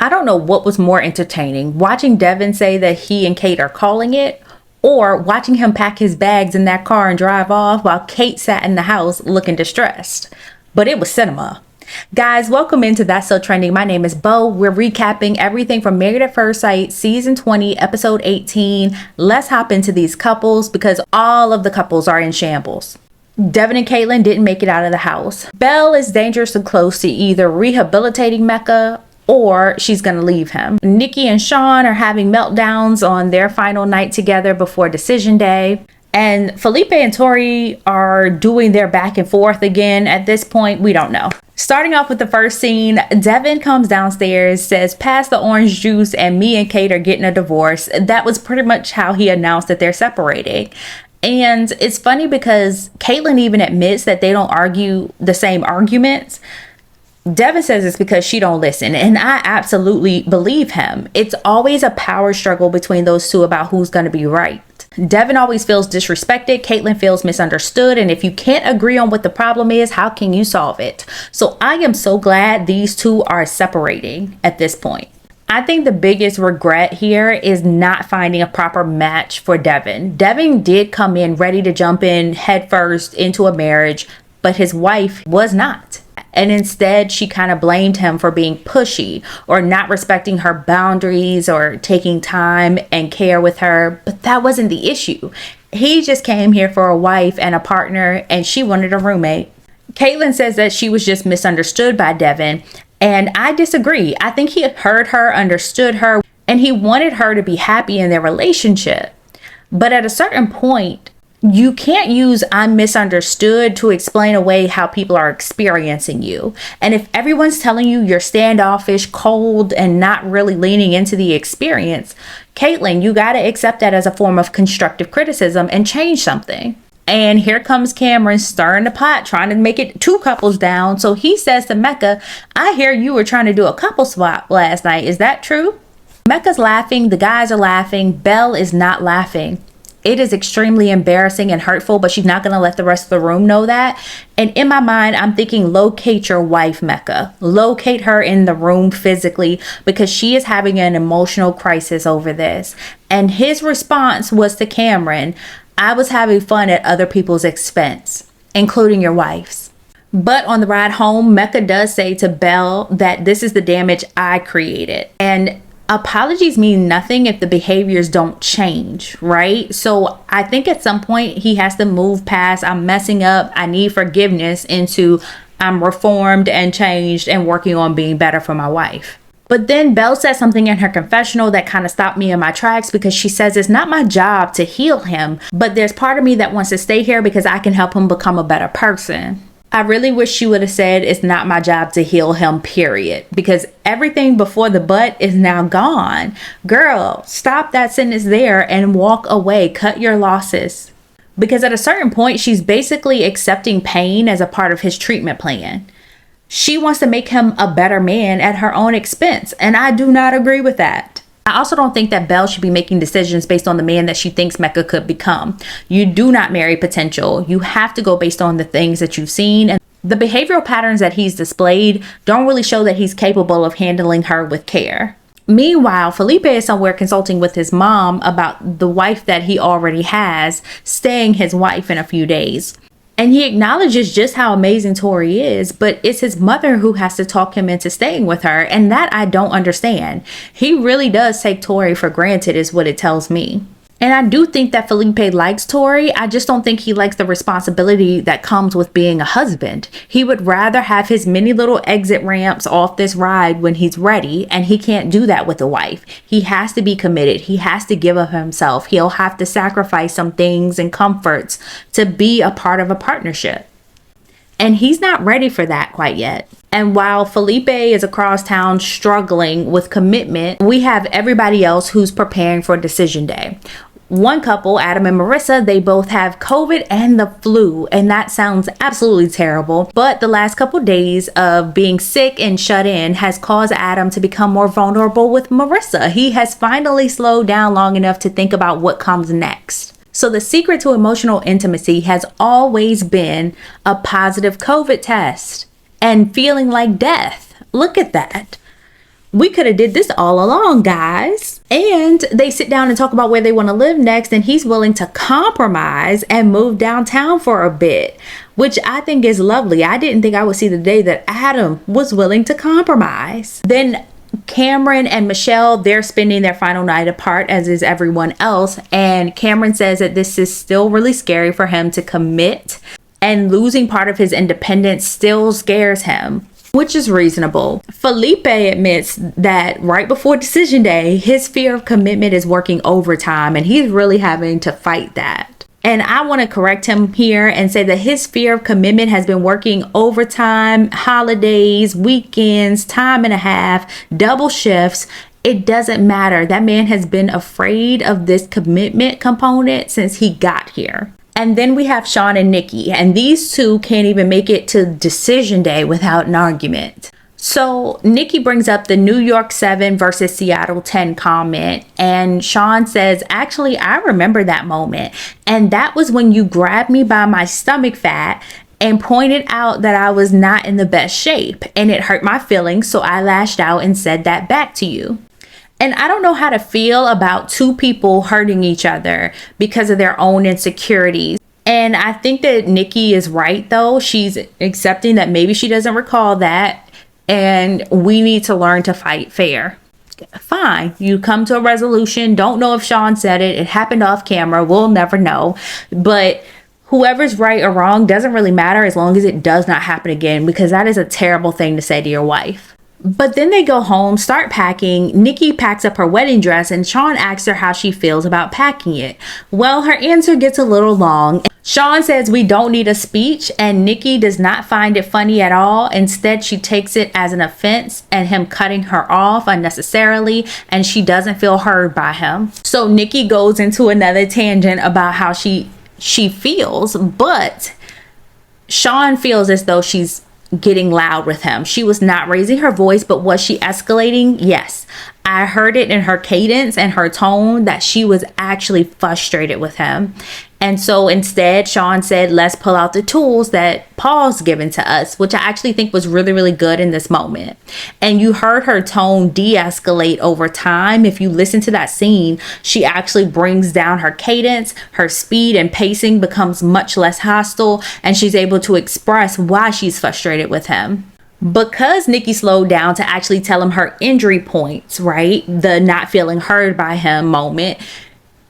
I don't know what was more entertaining, watching Devin say that he and Kate are calling it, or watching him pack his bags in that car and drive off while Kate sat in the house looking distressed. But it was cinema. Guys, welcome into That's So Trending. My name is Belle. We're recapping everything from Married at First Sight, Season 20, Episode 18. Let's hop into these couples because all of the couples are in shambles. Devin and Caitlyn didn't make it out of the house. Belle is dangerously close to either rehabilitating Mecca or she's gonna leave him. Nikki and Shawn are having meltdowns on their final night together before decision day. And Felipe and Tori are doing their back and forth again. At this point, we don't know. Starting off with the first scene, Devin comes downstairs, says, "Pass the orange juice," and me and Kate are getting a divorce. That was pretty much how he announced that they're separating. And it's funny because Caitlyn even admits that they don't argue the same arguments. Devin says it's because she don't listen, and I absolutely believe him. It's always a power struggle between those two about who's going to be right. Devin always feels disrespected, Caitlyn feels misunderstood, and if you can't agree on what the problem is, how can you solve it? So I am so glad these two are separating at this point. I think the biggest regret here is not finding a proper match for Devin. Devin did come in ready to jump in headfirst into a marriage, but his wife was not. And instead, she kind of blamed him for being pushy or not respecting her boundaries or taking time and care with her. But that wasn't the issue. He just came here for a wife and a partner, and she wanted a roommate. Caitlyn says that she was just misunderstood by Devin, and I disagree. I think he heard her, understood her, and he wanted her to be happy in their relationship. But at a certain point, you can't use "I'm misunderstood" to explain away how people are experiencing you. And if everyone's telling you you're standoffish, cold, and not really leaning into the experience, Caitlyn, you got to accept that as a form of constructive criticism and change something. And here comes Cameron stirring the pot, trying to make it two couples down. So he says to Mecca, "I hear you were trying to do a couple swap last night. Is that true?" Mecca's laughing. The guys are laughing. Belle is not laughing. It is extremely embarrassing and hurtful, but she's not going to let the rest of the room know that. And in my mind, I'm thinking locate your wife, Mecca. Locate her in the room physically because she is having an emotional crisis over this. And his response was to Cameron, "I was having fun at other people's expense, including your wife's." But on the ride home, Mecca does say to Belle that this is the damage I created. And apologies mean nothing if the behaviors don't change, right? So I think at some point he has to move past "I'm messing up, I need forgiveness" into "I'm reformed and changed and working on being better for my wife." But then Belle said something in her confessional that kind of stopped me in my tracks because she says it's not my job to heal him, but there's part of me that wants to stay here because I can help him become a better person. I really wish she would have said "it's not my job to heal him," period, because everything before the "but" is now gone. Girl, stop that sentence there and walk away. Cut your losses. Because at a certain point, she's basically accepting pain as a part of his treatment plan. She wants to make him a better man at her own expense, and I do not agree with that. I also don't think that Belle should be making decisions based on the man that she thinks Mecca could become. You do not marry potential. You have to go based on the things that you've seen, and the behavioral patterns that he's displayed don't really show that he's capable of handling her with care. Meanwhile, Felipe is somewhere consulting with his mom about the wife that he already has, staying his wife in a few days. And he acknowledges just how amazing Tori is, but it's his mother who has to talk him into staying with her, and that I don't understand. He really does take Tori for granted is what it tells me. And I do think that Felipe likes Tori. I just don't think he likes the responsibility that comes with being a husband. He would rather have his many little exit ramps off this ride when he's ready, and he can't do that with a wife. He has to be committed. He has to give of himself. He'll have to sacrifice some things and comforts to be a part of a partnership. And he's not ready for that quite yet. And while Felipe is across town struggling with commitment, we have everybody else who's preparing for decision day. One couple, Adam and Marissa, they both have COVID and the flu, and that sounds absolutely terrible. But the last couple days of being sick and shut in has caused Adam to become more vulnerable with Marissa. He has finally slowed down long enough to think about what comes next. So the secret to emotional intimacy has always been a positive COVID test and feeling like death. Look at that. We could have did this all along, guys. And they sit down and talk about where they want to live next, and he's willing to compromise and move downtown for a bit, which I think is lovely. I didn't think I would see the day that Adam was willing to compromise. Then Cameron and Michelle, they're spending their final night apart, as is everyone else, and Cameron says that this is still really scary for him to commit, and losing part of his independence still scares him, which is reasonable. Felipe admits that right before decision day, his fear of commitment is working overtime, and he's really having to fight that. And I want to correct him here and say that his fear of commitment has been working overtime, holidays, weekends, time and a half, double shifts. It doesn't matter. That man has been afraid of this commitment component since he got here. And then we have Shawn and Nikki, and these two can't even make it to decision day without an argument. So Nikki brings up the New York 7 versus Seattle 10 comment, and Shawn says, actually, I remember that moment. And that was when you grabbed me by my stomach fat and pointed out that I was not in the best shape, and it hurt my feelings. So I lashed out and said that back to you. And I don't know how to feel about two people hurting each other because of their own insecurities. And I think that Nikki is right, though. She's accepting that maybe she doesn't recall that. And we need to learn to fight fair. Fine. You come to a resolution. Don't know if Shawn said it. It happened off camera. We'll never know. But whoever's right or wrong doesn't really matter as long as it does not happen again, because that is a terrible thing to say to your wife. But then they go home, start packing. Nikki packs up her wedding dress, and Shawn asks her how she feels about packing it. Well, her answer gets a little long. Shawn says we don't need a speech, and Nikki does not find it funny at all. Instead, she takes it as an offense and him cutting her off unnecessarily, and she doesn't feel heard by him. So Nikki goes into another tangent about how she feels, but Shawn feels as though she's getting loud with him. She was not raising her voice, but was she escalating? Yes. I heard it in her cadence and her tone that she was actually frustrated with him. And so instead, Shawn said, let's pull out the tools that Paul's given to us, which I actually think was really, really good in this moment. And you heard her tone de-escalate over time. If you listen to that scene, she actually brings down her cadence, her speed and pacing becomes much less hostile, and she's able to express why she's frustrated with him. Because Nikki slowed down to actually tell him her injury points, right? The not feeling heard by him moment.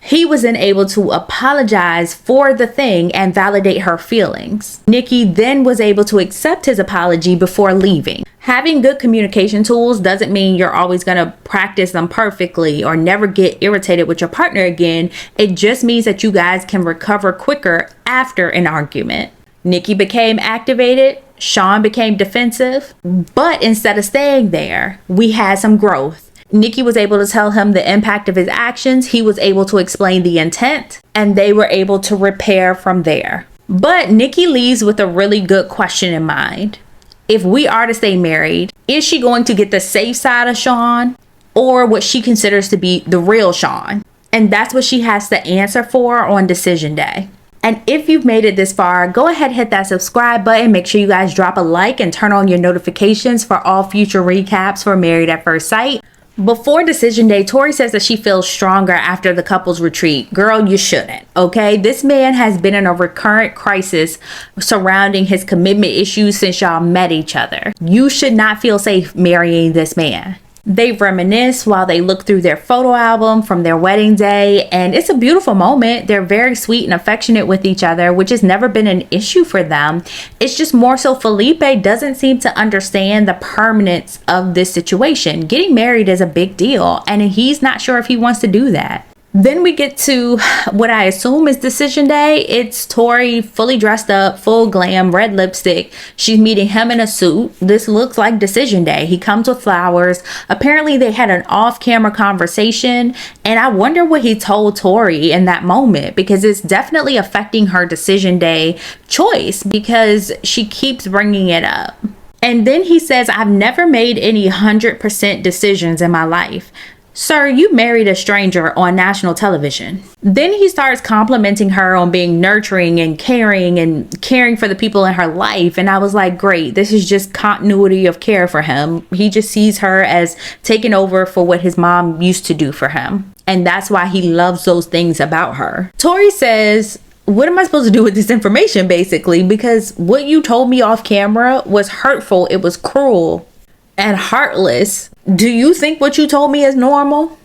He was then able to apologize for the thing and validate her feelings. Nikki then was able to accept his apology before leaving. Having good communication tools doesn't mean you're always going to practice them perfectly or never get irritated with your partner again. It just means that you guys can recover quicker after an argument. Nikki became activated. Shawn became defensive. But instead of staying there, we had some growth. Nikki was able to tell him the impact of his actions. He was able to explain the intent, and they were able to repair from there. But Nikki leaves with a really good question in mind. If we are to stay married, is she going to get the safe side of Shawn or what she considers to be the real Shawn? And that's what she has to answer for on decision day. And if you've made it this far, go ahead and hit that subscribe button. Make sure you guys drop a like and turn on your notifications for all future recaps for Married at First Sight. Before decision day, Tori says that she feels stronger after the couples retreat. Girl, you shouldn't, okay? This man has been in a recurrent crisis surrounding his commitment issues since y'all met each other. You should not feel safe marrying this man. They reminisce while they look through their photo album from their wedding day, and it's a beautiful moment. They're very sweet and affectionate with each other, which has never been an issue for them. It's just more so Felipe doesn't seem to understand the permanence of this situation. Getting married is a big deal, and he's not sure if he wants to do that. Then we get to what I assume is decision day. It's Tori fully dressed up, full glam, red lipstick. She's meeting him in a suit. This looks like decision day. He comes with flowers. Apparently they had an off-camera conversation, and I wonder what he told Tori in that moment, because it's definitely affecting her decision day choice because she keeps bringing it up. And then he says, I've never made any 100% decisions in my life. Sir, you married a stranger on national television. Then he starts complimenting her on being nurturing and caring for the people in her life. And I was like, great, this is just continuity of care for him. He just sees her as taking over for what his mom used to do for him. And that's why he loves those things about her. Tori says, what am I supposed to do with this information, basically? Because what you told me off camera was hurtful. It was cruel and heartless. Do you think what you told me is normal?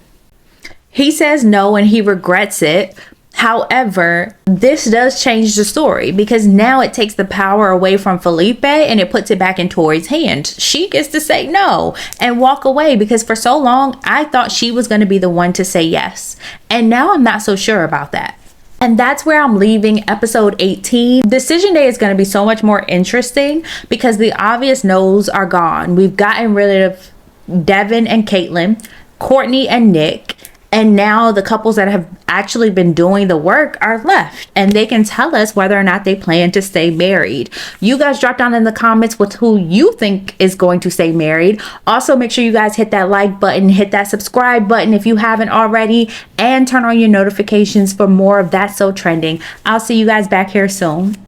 He says no, and he regrets it. However, this does change the story because now it takes the power away from Felipe and it puts it back in Tori's hands. She gets to say no and walk away because for so long, I thought she was going to be the one to say yes. And now I'm not so sure about that. And that's where I'm leaving episode 18. Decision Day is going to be so much more interesting because the obvious no's are gone. We've gotten rid of Devin and Caitlyn, Courtney and Nick, and now the couples that have actually been doing the work are left, and they can tell us whether or not they plan to stay married. You guys drop down in the comments with who you think is going to stay married. Also, make sure you guys hit that like button, hit that subscribe button if you haven't already, and turn on your notifications for more of That's So Trending. I'll see you guys back here soon.